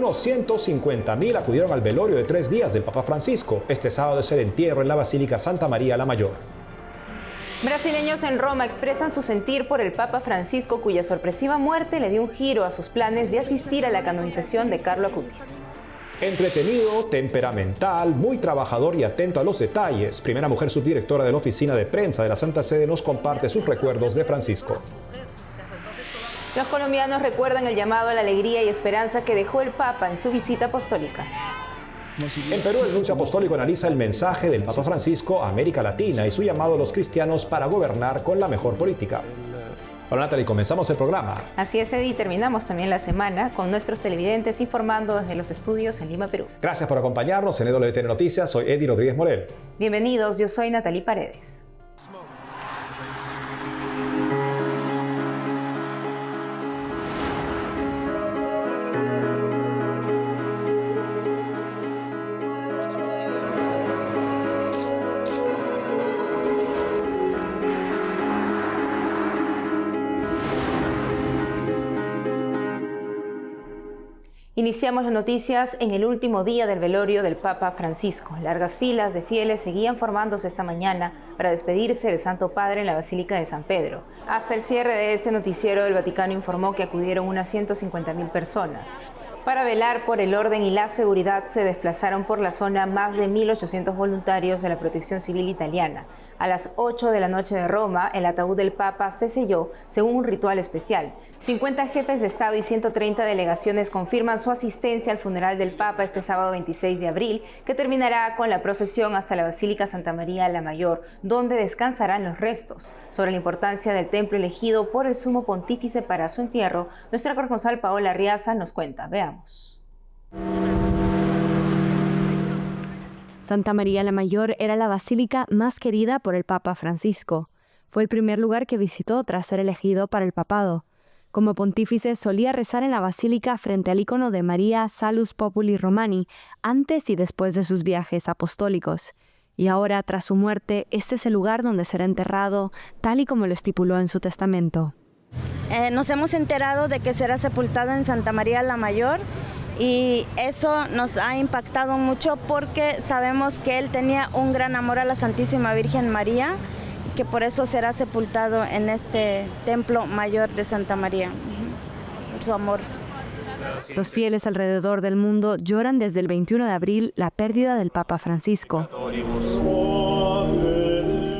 Unos 150.000 acudieron al velorio de 3 días del Papa Francisco. Este sábado es el entierro en la Basílica Santa María la Mayor. Brasileños en Roma expresan su sentir por el Papa Francisco, cuya sorpresiva muerte le dio un giro a sus planes de asistir a la canonización de Carlo Acutis. Entretenido, temperamental, muy trabajador y atento a los detalles. Primera mujer subdirectora de la Oficina de Prensa de la Santa Sede nos comparte sus recuerdos de Francisco. Los colombianos recuerdan el llamado a la alegría y esperanza que dejó el Papa en su visita apostólica. En Perú, el nuncio apostólico analiza el mensaje del Papa Francisco a América Latina y su llamado a los cristianos para gobernar con la mejor política. Hola Natalie, comenzamos el programa. Así es, Eddie, terminamos también la semana con nuestros televidentes informando desde los estudios en Lima, Perú. Gracias por acompañarnos en EWTN Noticias. Soy Eddie Rodríguez Morel. Bienvenidos, yo soy Natalie Paredes. Iniciamos las noticias en el último día del velorio del Papa Francisco. Largas filas de fieles seguían formándose esta mañana para despedirse del Santo Padre en la Basílica de San Pedro. Hasta el cierre de este noticiero, el Vaticano informó que acudieron unas 150.000 personas. Para velar por el orden y la seguridad se desplazaron por la zona más de 1.800 voluntarios de la Protección Civil italiana. A las 8 de la noche de Roma, el ataúd del Papa se selló según un ritual especial. 50 jefes de Estado y 130 delegaciones confirman su asistencia al funeral del Papa este sábado 26 de abril, que terminará con la procesión hasta la Basílica Santa María la Mayor, donde descansarán los restos. Sobre la importancia del templo elegido por el Sumo Pontífice para su entierro, nuestra corresponsal Paola Arriaza nos cuenta. Veamos. Santa María la Mayor era la basílica más querida por el Papa Francisco. Fue el primer lugar que visitó tras ser elegido para el papado. Como pontífice solía rezar en la basílica frente al icono de María Salus Populi Romani antes y después de sus viajes apostólicos. Y ahora, tras su muerte, este es el lugar donde será enterrado, tal y como lo estipuló en su testamento. Nos hemos enterado de que será sepultado en Santa María la Mayor y eso nos ha impactado mucho porque sabemos que él tenía un gran amor a la Santísima Virgen María y que por eso será sepultado en este templo mayor de Santa María, su amor. Los fieles alrededor del mundo lloran desde el 21 de abril la pérdida del Papa Francisco.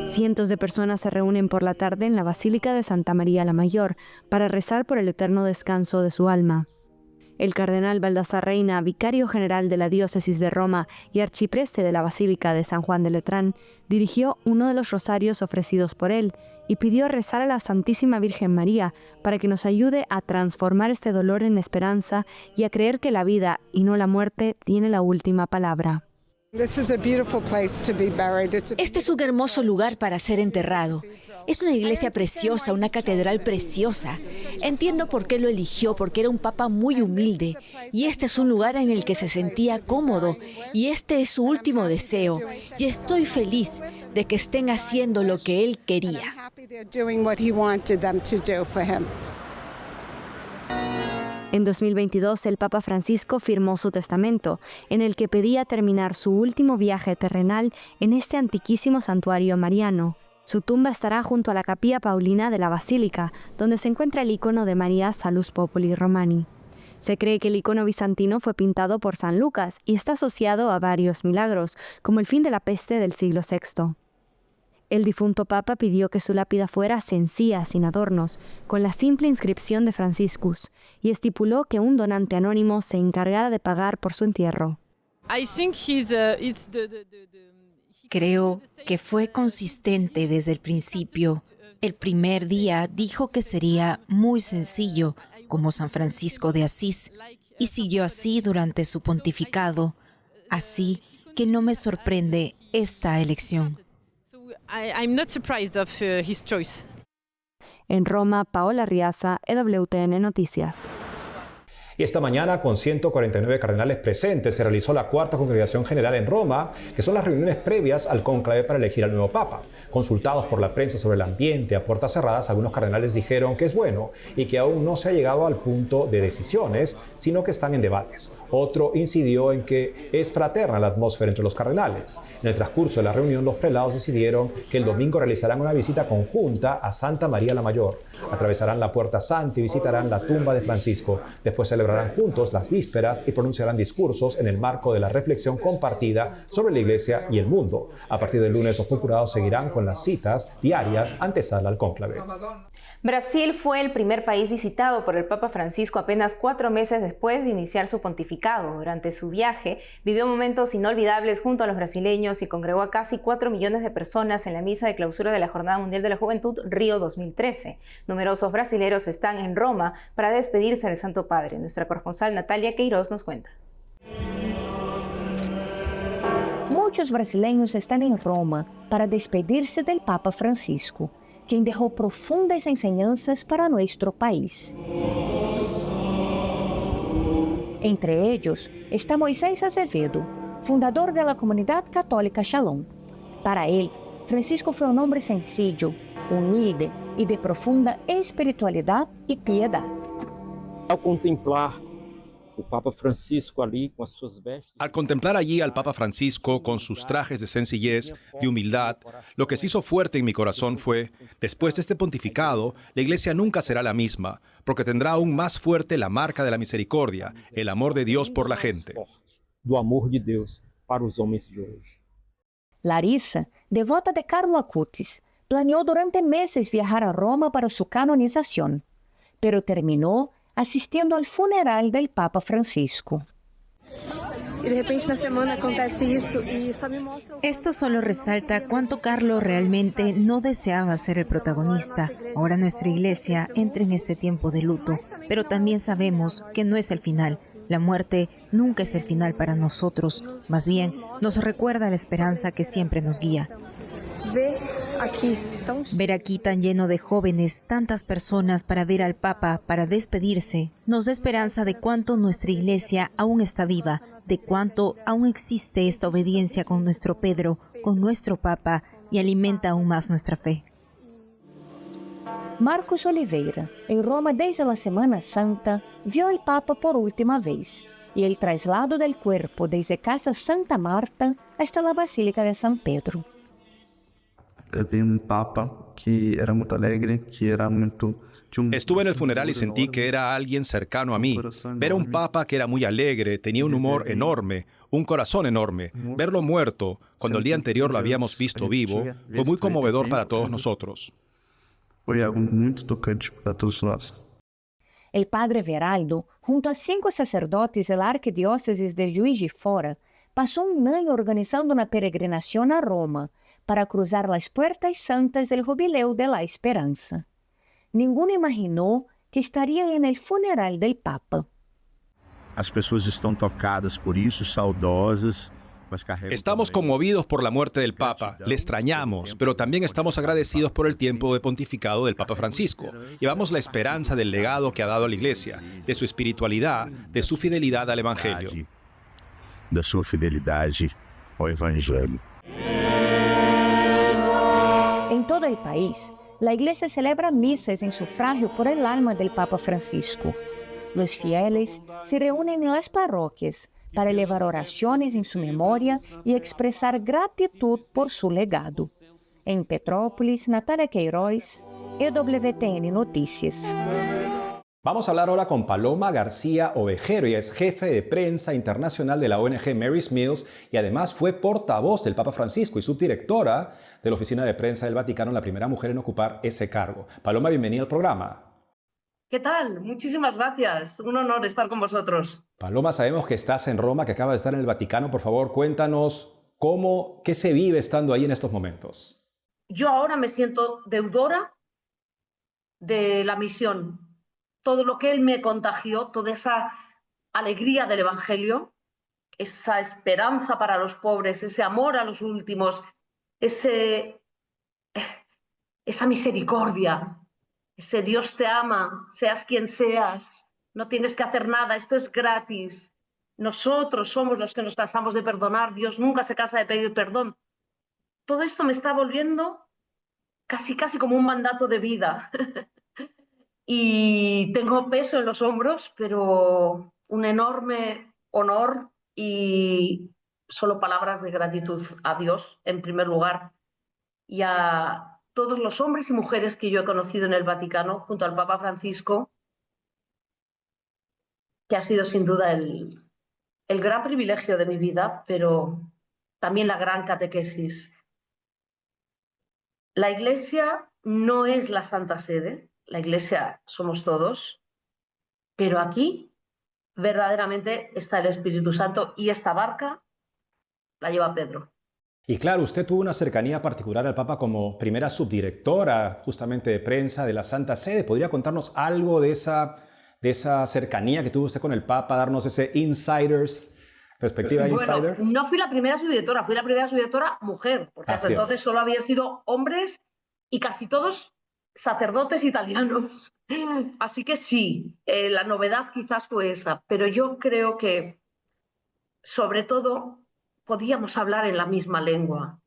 Cientos de personas se reúnen por la tarde en la Basílica de Santa María la Mayor para rezar por el eterno descanso de su alma. El cardenal Baldassar Reina, vicario general de la diócesis de Roma y arcipreste de la Basílica de San Juan de Letrán, dirigió uno de los rosarios ofrecidos por él y pidió rezar a la Santísima Virgen María para que nos ayude a transformar este dolor en esperanza y a creer que la vida y no la muerte tiene la última palabra. Este es un hermoso lugar para ser enterrado. Es una iglesia preciosa, una catedral preciosa. Entiendo por qué lo eligió, porque era un papa muy humilde. Y este es un lugar en el que se sentía cómodo. Y este es su último deseo. Y estoy feliz de que estén haciendo lo que él quería. En 2022, el Papa Francisco firmó su testamento, en el que pedía terminar su último viaje terrenal en este antiquísimo santuario mariano. Su tumba estará junto a la Capilla Paulina de la Basílica, donde se encuentra el icono de María Salus Populi Romani. Se cree que el icono bizantino fue pintado por San Lucas y está asociado a varios milagros, como el fin de la peste del siglo VI. El difunto Papa pidió que su lápida fuera sencilla, sin adornos, con la simple inscripción de Franciscus, y estipuló que un donante anónimo se encargara de pagar por su entierro. Creo que fue consistente desde el principio. El primer día dijo que sería muy sencillo, como San Francisco de Asís, y siguió así durante su pontificado. Así que no me sorprende esta elección. En Roma, Paola Arriaza, EWTN Noticias. Y esta mañana, con 149 cardenales presentes, se realizó la cuarta congregación general en Roma, que son las reuniones previas al cónclave para elegir al nuevo papa. Consultados por la prensa sobre el ambiente a puertas cerradas, algunos cardenales dijeron que es bueno y que aún no se ha llegado al punto de decisiones, sino que están en debates. Otro incidió en que es fraterna la atmósfera entre los cardenales. En el transcurso de la reunión, los prelados decidieron que el domingo realizarán una visita conjunta a Santa María la Mayor. Atravesarán la Puerta Santa y visitarán la tumba de Francisco. Después celebrarán juntos las vísperas y pronunciarán discursos en el marco de la reflexión compartida sobre la Iglesia y el mundo. A partir del lunes, los procurados seguirán con las citas diarias antesala al cónclave. Brasil fue el primer país visitado por el Papa Francisco apenas 4 meses después de iniciar su pontificado. Durante su viaje, vivió momentos inolvidables junto a los brasileños y congregó a casi 4 millones de personas en la misa de clausura de la Jornada Mundial de la Juventud Río 2013. Numerosos brasileros están en Roma para despedirse del Santo Padre. Nuestra corresponsal Natalia Queiroz nos cuenta. Muchos brasileños están en Roma para despedirse del Papa Francisco, quien dejó profundas enseñanzas para nuestro país. Entre ellos está Moisés Azevedo, fundador de la comunidad católica Shalom. Para él, Francisco fue un hombre sencillo, humilde y de profunda espiritualidad y piedad. Al contemplar allí al Papa Francisco con sus trajes de sencillez, de humildad, lo que se hizo fuerte en mi corazón fue, después de este pontificado, la Iglesia nunca será la misma, porque tendrá aún más fuerte la marca de la misericordia, el amor de Dios por la gente. Larissa, devota de Carlo Acutis, planeó durante meses viajar a Roma para su canonización, pero terminó asistiendo al funeral del Papa Francisco. Esto solo resalta cuánto Carlo realmente no deseaba ser el protagonista. Ahora nuestra iglesia entra en este tiempo de luto, pero también sabemos que no es el final. La muerte nunca es el final para nosotros, más bien nos recuerda la esperanza que siempre nos guía. Ver aquí tan lleno de jóvenes, tantas personas para ver al Papa, para despedirse, nos da esperanza de cuánto nuestra iglesia aún está viva, de cuánto aún existe esta obediencia con nuestro Pedro, con nuestro Papa, y alimenta aún más nuestra fe. Marcos Oliveira, en Roma desde la Semana Santa, vio al Papa por última vez y el traslado del cuerpo desde Casa Santa Marta hasta la Basílica de San Pedro. Vi un papa que era muy alegre, que era muito... Estuve en el funeral y sentí que era alguien cercano a mí. Ver a un papa que era muy alegre, tenía un humor enorme, un corazón enorme. Verlo muerto, cuando el día anterior lo habíamos visto vivo, fue muy conmovedor para todos nosotros. Fue algo muy tocante para todos nosotros. El padre Veraldo, junto a 5 sacerdotes de la arquidiócesis de Juiz de Fora, pasó un año organizando una peregrinación a Roma para cruzar las puertas santas del Jubileo de la Esperanza. Ninguno imaginó que estaría en el funeral del Papa. As pessoas estão tocadas por isso, saudosas. Estamos conmovidos por la muerte del Papa, le extrañamos, pero también estamos agradecidos por el tiempo de pontificado del Papa Francisco. Llevamos la esperanza del legado que ha dado a la Iglesia, de su espiritualidad, de su fidelidad al Evangelio. De su fidelidad al Evangelio. En todo el país, la Iglesia celebra misas en sufragio por el alma del Papa Francisco. Los fieles se reúnen en las parroquias para elevar oraciones en su memoria y expresar gratitud por su legado. En Petrópolis, Natalia Queiroz, EWTN Noticias. Vamos a hablar ahora con Paloma García Ovejero. Ella es jefe de prensa internacional de la ONG Mary's Meals y además fue portavoz del Papa Francisco y subdirectora de la Oficina de Prensa del Vaticano, la primera mujer en ocupar ese cargo. Paloma, bienvenida al programa. ¿Qué tal? Muchísimas gracias. Un honor estar con vosotros. Paloma, sabemos que estás en Roma, que acabas de estar en el Vaticano. Por favor, cuéntanos qué se vive estando ahí en estos momentos. Yo ahora me siento deudora de la misión. Todo lo que él me contagió, toda esa alegría del Evangelio, esa esperanza para los pobres, ese amor a los últimos, esa misericordia, ese Dios te ama, seas quien seas, no tienes que hacer nada, esto es gratis. Nosotros somos los que nos cansamos de perdonar, Dios nunca se cansa de pedir perdón. Todo esto me está volviendo casi como un mandato de vida. Y tengo peso en los hombros, pero un enorme honor y solo palabras de gratitud a Dios, en primer lugar, y a todos los hombres y mujeres que yo he conocido en el Vaticano, junto al Papa Francisco, que ha sido sin duda el gran privilegio de mi vida, pero también la gran catequesis. La Iglesia no es la Santa Sede, la Iglesia somos todos, pero aquí verdaderamente está el Espíritu Santo y esta barca la lleva Pedro. Y claro, usted tuvo una cercanía particular al Papa como primera subdirectora justamente de prensa de la Santa Sede. ¿Podría contarnos algo de esa cercanía que tuvo usted con el Papa, darnos ese perspectiva de insider? No fui la primera subdirectora mujer, porque hasta entonces solo había sido hombres y casi todos sacerdotes italianos. Así que sí, la novedad quizás fue esa, pero yo creo que sobre todo podíamos hablar en la misma lengua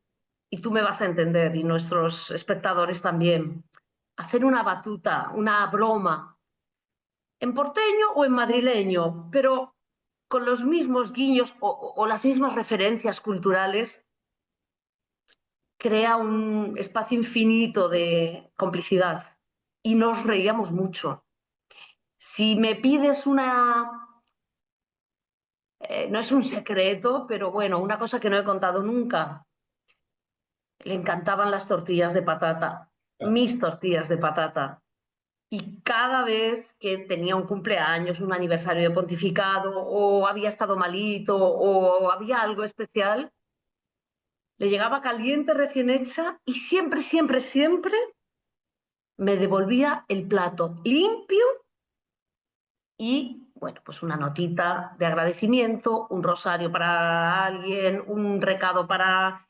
y tú me vas a entender y nuestros espectadores también. Hacer una batuta, una broma, en porteño o en madrileño, pero con los mismos guiños o las mismas referencias culturales, crea un espacio infinito de complicidad y nos reíamos mucho. Si me pides no es un secreto, pero bueno, una cosa que no he contado nunca. Le encantaban las tortillas de patata, mis tortillas de patata. Y cada vez que tenía un cumpleaños, un aniversario de pontificado, o había estado malito, o había algo especial, le llegaba caliente, recién hecha, y siempre, siempre, siempre me devolvía el plato limpio y, bueno, pues una notita de agradecimiento, un rosario para alguien, un recado para...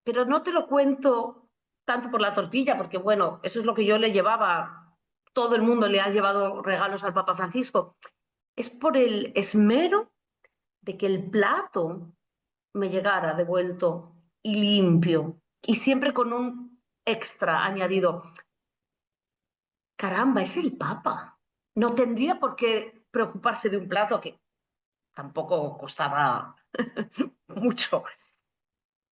Pero no te lo cuento tanto por la tortilla, porque, bueno, eso es lo que yo le llevaba. Todo el mundo le ha llevado regalos al Papa Francisco. Es por el esmero de que el plato me llegara devuelto y limpio, y siempre con un extra añadido. Caramba, es el Papa. No tendría por qué preocuparse de un plato que tampoco costaba mucho.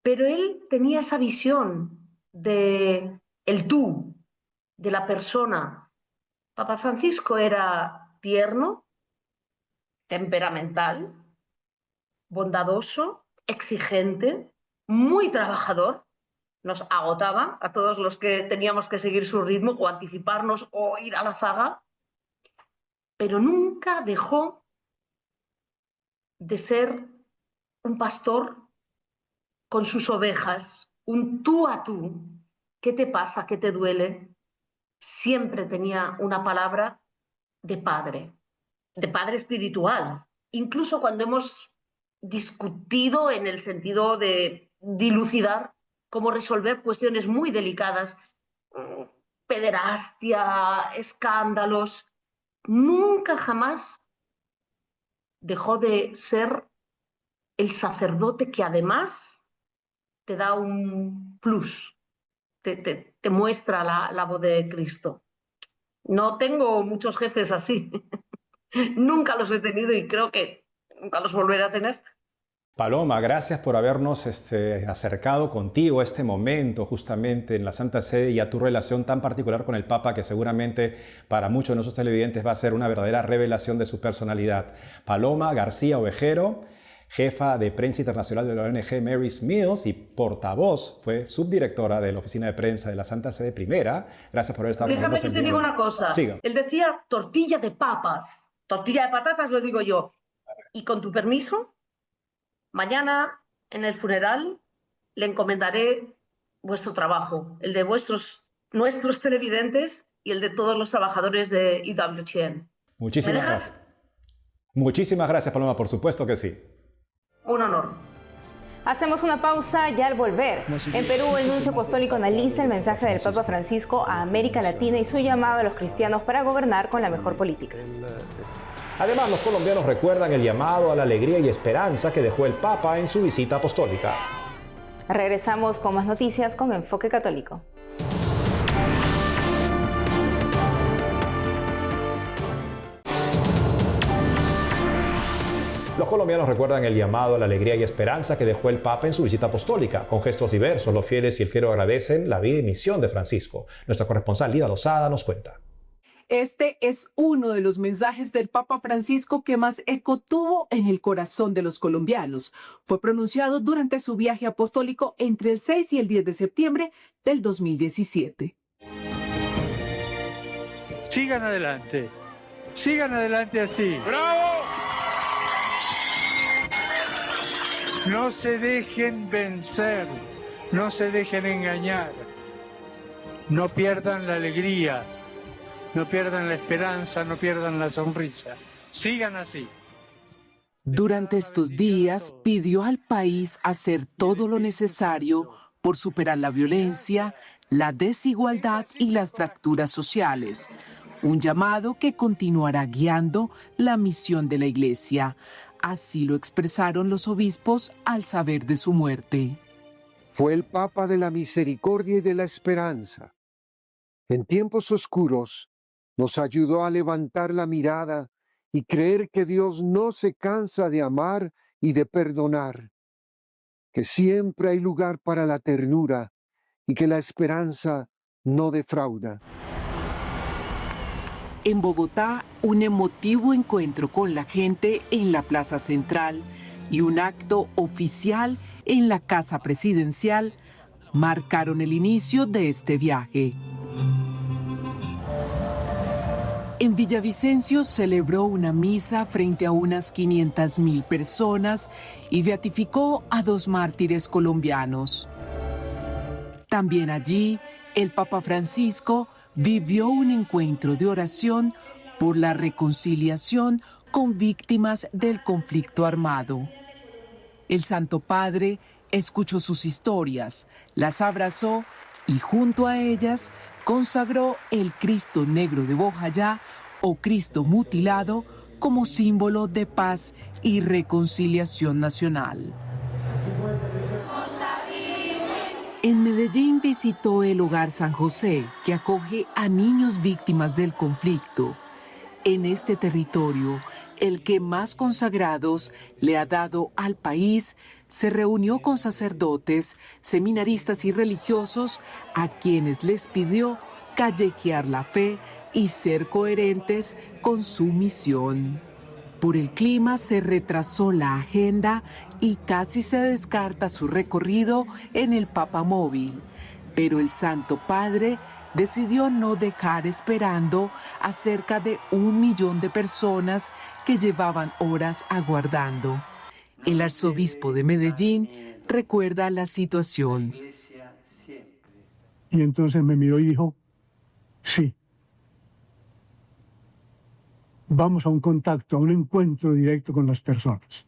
Pero él tenía esa visión de el tú, de la persona. Papa Francisco era tierno, temperamental, bondadoso, exigente, muy trabajador. Nos agotaba a todos los que teníamos que seguir su ritmo o anticiparnos o ir a la zaga, pero nunca dejó de ser un pastor con sus ovejas, un tú a tú. ¿Qué te pasa? ¿Qué te duele? Siempre tenía una palabra de padre espiritual. Incluso cuando hemos discutido en el sentido de dilucidar cómo resolver cuestiones muy delicadas, pederastia, escándalos, nunca jamás dejó de ser el sacerdote que además te da un plus, te muestra la voz de Cristo. No tengo muchos jefes así, nunca los he tenido y creo que nunca los volveré a tener. Paloma, gracias por habernos acercado contigo a este momento justamente en la Santa Sede y a tu relación tan particular con el Papa, que seguramente para muchos de nuestros televidentes va a ser una verdadera revelación de su personalidad. Paloma García Ovejero, jefa de prensa internacional de la ONG Mary's Meals y portavoz, fue subdirectora de la oficina de prensa de la Santa Sede Primera. Gracias por haber estado con nosotros. Déjame que te diga una cosa. Siga. Él decía tortilla de papas, tortilla de patatas lo digo yo. Y con tu permiso, mañana en el funeral le encomendaré vuestro trabajo, el de nuestros televidentes y el de todos los trabajadores de EWTN. Muchísimas gracias. Muchísimas gracias, Paloma, por supuesto que sí. Un honor. Hacemos una pausa y al volver. En Perú, el nuncio apostólico analiza el mensaje del Papa Francisco a América Latina y su llamado a los cristianos para gobernar con la mejor política. Además, los colombianos recuerdan el llamado a la alegría y esperanza que dejó el Papa en su visita apostólica. Regresamos con más noticias con Enfoque Católico. Los colombianos recuerdan el llamado a la alegría y esperanza que dejó el Papa en su visita apostólica. Con gestos diversos, los fieles y el clero agradecen la vida y misión de Francisco. Nuestra corresponsal Lida Lozada nos cuenta. Este es uno de los mensajes del Papa Francisco que más eco tuvo en el corazón de los colombianos. Fue pronunciado durante su viaje apostólico entre el 6 y el 10 de septiembre del 2017. Sigan adelante así. ¡Bravo! No se dejen vencer, no se dejen engañar, no pierdan la alegría, no pierdan la esperanza, no pierdan la sonrisa. Sigan así. Durante estos días pidió al país hacer todo lo necesario por superar la violencia, la desigualdad y las fracturas sociales. Un llamado que continuará guiando la misión de la Iglesia. Así lo expresaron los obispos al saber de su muerte. Fue el Papa de la misericordia y de la esperanza. En tiempos oscuros nos ayudó a levantar la mirada y creer que Dios no se cansa de amar y de perdonar, que siempre hay lugar para la ternura y que la esperanza no defrauda. En Bogotá, un emotivo encuentro con la gente en la Plaza Central y un acto oficial en la Casa Presidencial marcaron el inicio de este viaje. En Villavicencio celebró una misa frente a unas 500.000 personas y beatificó a 2 mártires colombianos. También allí, el Papa Francisco vivió un encuentro de oración por la reconciliación con víctimas del conflicto armado. El Santo Padre escuchó sus historias, las abrazó y junto a ellas consagró el Cristo Negro de Bojayá o Cristo mutilado como símbolo de paz y reconciliación nacional. En Medellín visitó el Hogar San José, que acoge a niños víctimas del conflicto. En este territorio, el que más consagrados le ha dado al país, se reunió con sacerdotes, seminaristas y religiosos a quienes les pidió callejear la fe y ser coherentes con su misión. Por el clima se retrasó la agenda y casi se descarta su recorrido en el Papamóvil, pero el Santo Padre decidió no dejar esperando a cerca de 1 millón de personas que llevaban horas aguardando. El arzobispo de Medellín recuerda la situación. Y entonces me miró y dijo, sí, vamos a un contacto, a un encuentro directo con las personas.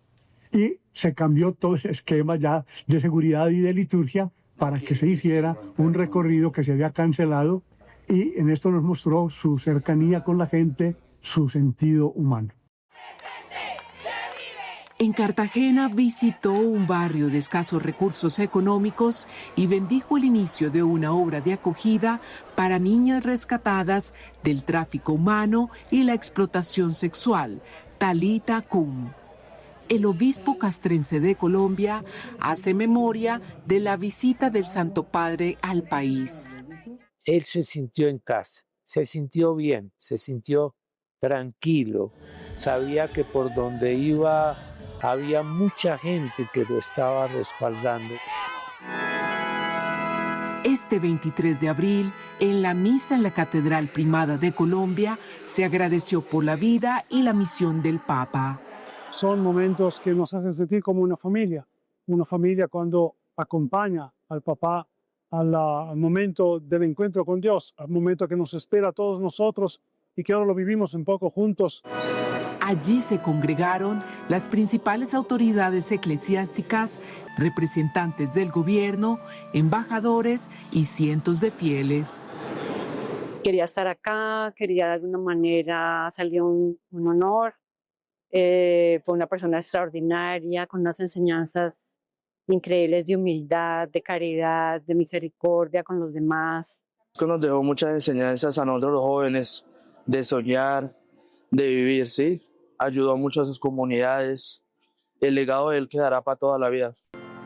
Y se cambió todo ese esquema ya de seguridad y de liturgia para que se hiciera un recorrido que se había cancelado, y en esto nos mostró su cercanía con la gente, su sentido humano. En Cartagena visitó un barrio de escasos recursos económicos y bendijo el inicio de una obra de acogida para niñas rescatadas del tráfico humano y la explotación sexual, Talita Cum. El obispo castrense de Colombia hace memoria de la visita del Santo Padre al país. Él se sintió en casa, se sintió bien, se sintió tranquilo, sabía que por donde iba había mucha gente que lo estaba respaldando. Este 23 de abril, en la misa en la Catedral Primada de Colombia, se agradeció por la vida y la misión del Papa. Son momentos que nos hacen sentir como una familia cuando acompaña al papá al momento del encuentro con Dios, al momento que nos espera a todos nosotros y que ahora lo vivimos un poco juntos. Allí se congregaron las principales autoridades eclesiásticas, representantes del gobierno, embajadores y cientos de fieles. Quería estar acá, quería de alguna manera salir un honor. Fue una persona extraordinaria, con unas enseñanzas increíbles de humildad, de caridad, de misericordia con los demás. Nos dejó muchas enseñanzas a nosotros los jóvenes, de soñar, de vivir, ¿sí? Ayudó mucho a sus comunidades, el legado de él quedará para toda la vida.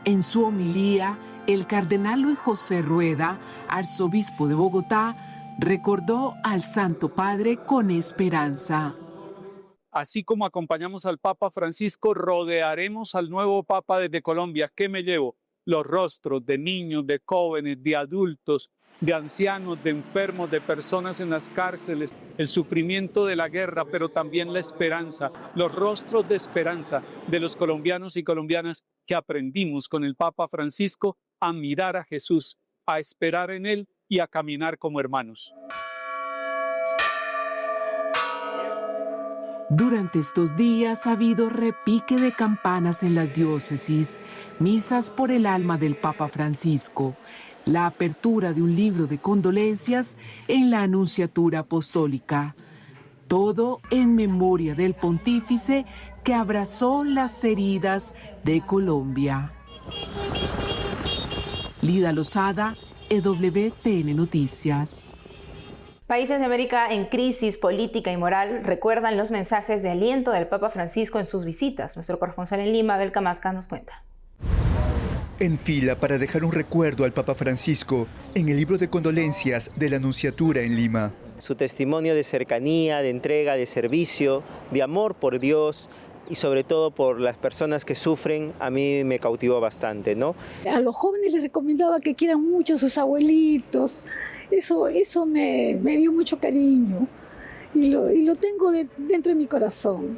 En su homilía, el cardenal Luis José Rueda, arzobispo de Bogotá, recordó al Santo Padre con esperanza. Así como acompañamos al Papa Francisco, rodearemos al nuevo Papa desde Colombia. ¿Qué me llevo? Los rostros de niños, de jóvenes, de adultos, de ancianos, de enfermos, de personas en las cárceles, el sufrimiento de la guerra, pero también la esperanza, los rostros de esperanza de los colombianos y colombianas que aprendimos con el Papa Francisco a mirar a Jesús, a esperar en Él y a caminar como hermanos. Durante estos días ha habido repique de campanas en las diócesis, misas por el alma del Papa Francisco, la apertura de un libro de condolencias en la Anunciatura Apostólica. Todo en memoria del pontífice que abrazó las heridas de Colombia. Lida Lozada, EWTN Noticias. Países de América en crisis política y moral recuerdan los mensajes de aliento del Papa Francisco en sus visitas. Nuestro corresponsal en Lima, Abel Camasca, nos cuenta. En fila para dejar un recuerdo al Papa Francisco en el libro de condolencias de la Anunciatura en Lima. Su testimonio de cercanía, de entrega, de servicio, de amor por Dios y sobre todo por las personas que sufren, a mí me cautivó bastante, ¿no? A los jóvenes les recomendaba que quieran mucho a sus abuelitos. Eso me dio mucho cariño y lo tengo dentro de mi corazón.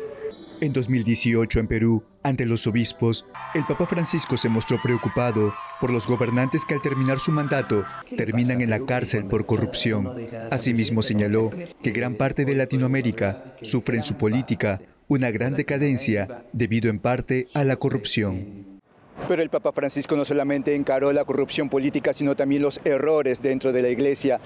En 2018 en Perú, ante los obispos, el Papa Francisco se mostró preocupado por los gobernantes que al terminar su mandato terminan en la cárcel por corrupción. Asimismo señaló que gran parte de Latinoamérica sufre en su política una gran decadencia debido en parte a la corrupción. Pero el Papa Francisco no solamente encaró la corrupción política, sino también los errores dentro de la Iglesia.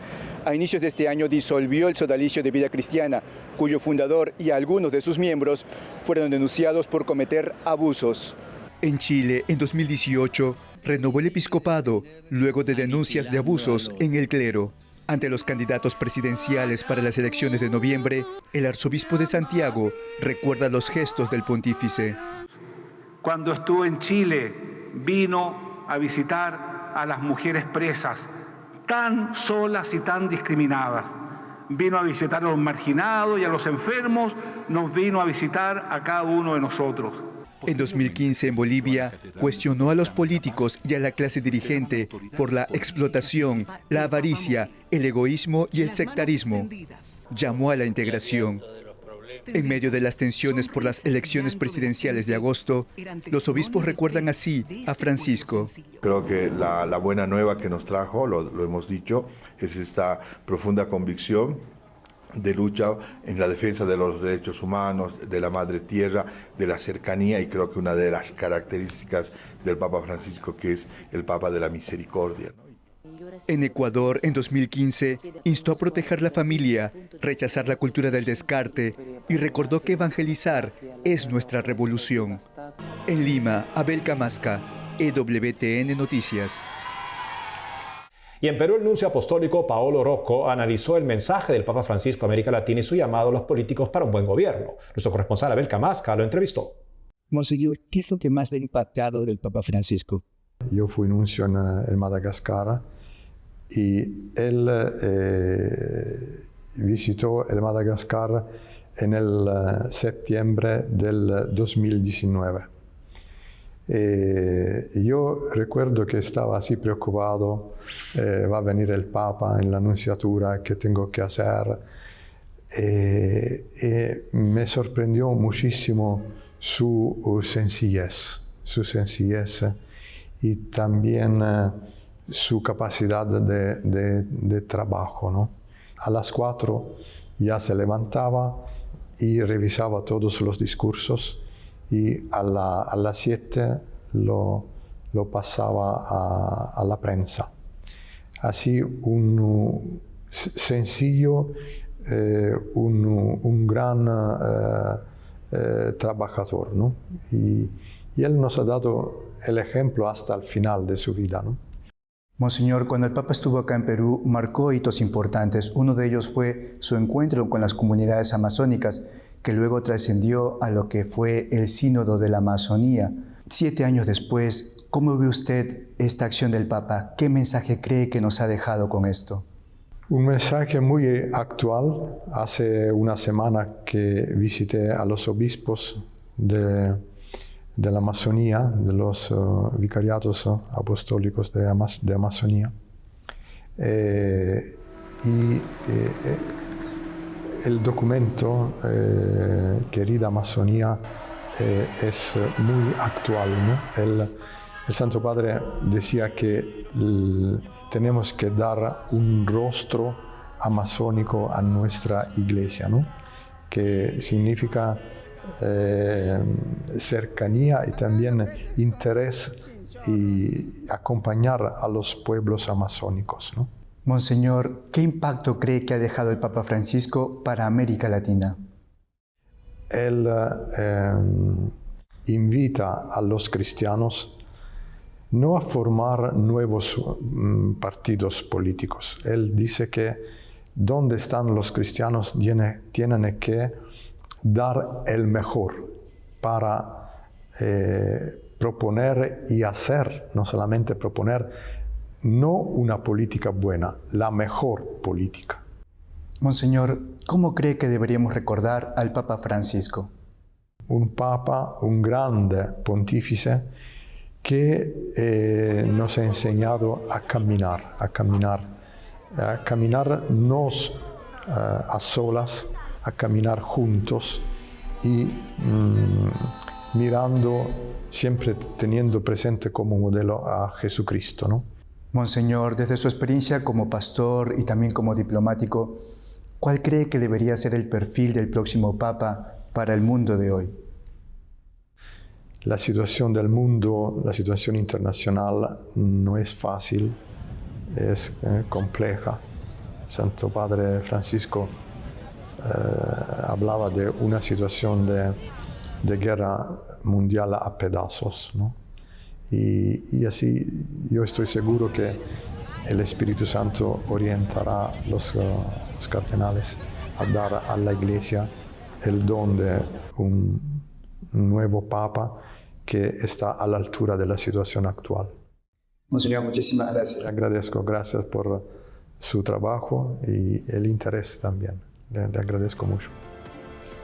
A inicios de este año disolvió el Sodalicio de Vida Cristiana, cuyo fundador y algunos de sus miembros fueron denunciados por cometer abusos. En Chile, en 2018, renovó el episcopado luego de denuncias de abusos en el clero. Ante los candidatos presidenciales para las elecciones de noviembre, el arzobispo de Santiago recuerda los gestos del pontífice. Cuando estuvo en Chile, vino a visitar a las mujeres presas, tan solas y tan discriminadas. Vino a visitar a los marginados y a los enfermos, nos vino a visitar a cada uno de nosotros. En 2015, en Bolivia, cuestionó a los políticos y a la clase dirigente por la explotación, la avaricia, el egoísmo y el sectarismo. Llamó a la integración. En medio de las tensiones por las elecciones presidenciales de agosto, los obispos recuerdan así a Francisco. Creo que la buena nueva que nos trajo, lo hemos dicho, es esta profunda convicción de lucha en la defensa de los derechos humanos, de la madre tierra, de la cercanía, y creo que una de las características del Papa Francisco, que es el Papa de la misericordia. En Ecuador, en 2015, instó a proteger la familia, rechazar la cultura del descarte y recordó que evangelizar es nuestra revolución. En Lima, Abel Camasca, EWTN Noticias. Y en Perú, el nuncio apostólico Paolo Rocco analizó el mensaje del Papa Francisco a América Latina y su llamado a los políticos para un buen gobierno. Nuestro corresponsal Abel Camasca lo entrevistó. Monseñor, ¿qué es lo que más le ha impactado del Papa Francisco? Yo fui nuncio en Madagascar y él visitó el Madagascar en el septiembre del 2019. Yo recuerdo que estaba así preocupado, va a venir el Papa en la Anunciatura, ¿qué tengo que hacer? Me sorprendió muchísimo su sencillez y también su capacidad de trabajo, ¿no? A las 4 ya se levantaba y revisaba todos los discursos y a las 7 lo pasaba a la prensa. Así un sencillo, un gran trabajador, ¿no? Y él nos ha dado el ejemplo hasta el final de su vida, ¿no? Monseñor, cuando el Papa estuvo acá en Perú, marcó hitos importantes. Uno de ellos fue su encuentro con las comunidades amazónicas. que luego trascendió a lo que fue el Sínodo de la Amazonía. 7 años después, ¿cómo ve usted esta acción del Papa? ¿Qué mensaje cree que nos ha dejado con esto? Un mensaje muy actual. Hace una semana que visité a los obispos de la Amazonía, de los vicariatos apostólicos de Amazonía. El documento, Querida Amazonía, es muy actual, ¿no? El Santo Padre decía que tenemos que dar un rostro amazónico a nuestra iglesia, ¿no? Que significa cercanía y también interés y acompañar a los pueblos amazónicos, ¿no? Monseñor, ¿qué impacto cree que ha dejado el Papa Francisco para América Latina? Él invita a los cristianos no a formar nuevos partidos políticos. Él dice que donde están los cristianos tienen que dar el mejor para proponer y hacer, no solamente proponer, no una política buena, la mejor política. Monseñor, ¿cómo cree que deberíamos recordar al Papa Francisco? Un Papa, un grande pontífice que nos ha enseñado a caminar no a solas, a caminar juntos y mirando, siempre teniendo presente como modelo a Jesucristo, ¿no? Monseñor, desde su experiencia como pastor y también como diplomático, ¿cuál cree que debería ser el perfil del próximo Papa para el mundo de hoy? La situación del mundo, la situación internacional no es fácil, es compleja. Santo Padre Francisco hablaba de una situación de guerra mundial a pedazos, ¿no? Y así yo estoy seguro que el Espíritu Santo orientará los cardenales a dar a la Iglesia el don de un nuevo Papa que está a la altura de la situación actual. Monseñor, muchísimas gracias. Le agradezco, gracias por su trabajo y el interés también. Le agradezco mucho.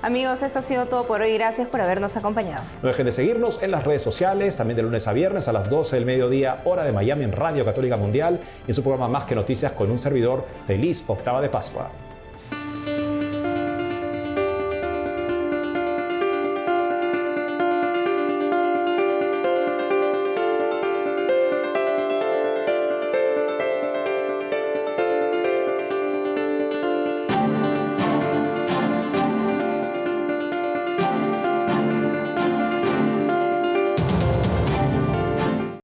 Amigos, esto ha sido todo por hoy. Gracias por habernos acompañado. No dejen de seguirnos en las redes sociales, también de lunes a viernes a las 12 del mediodía, hora de Miami, en Radio Católica Mundial, y en su programa Más que Noticias con un servidor. Feliz octava de Pascua.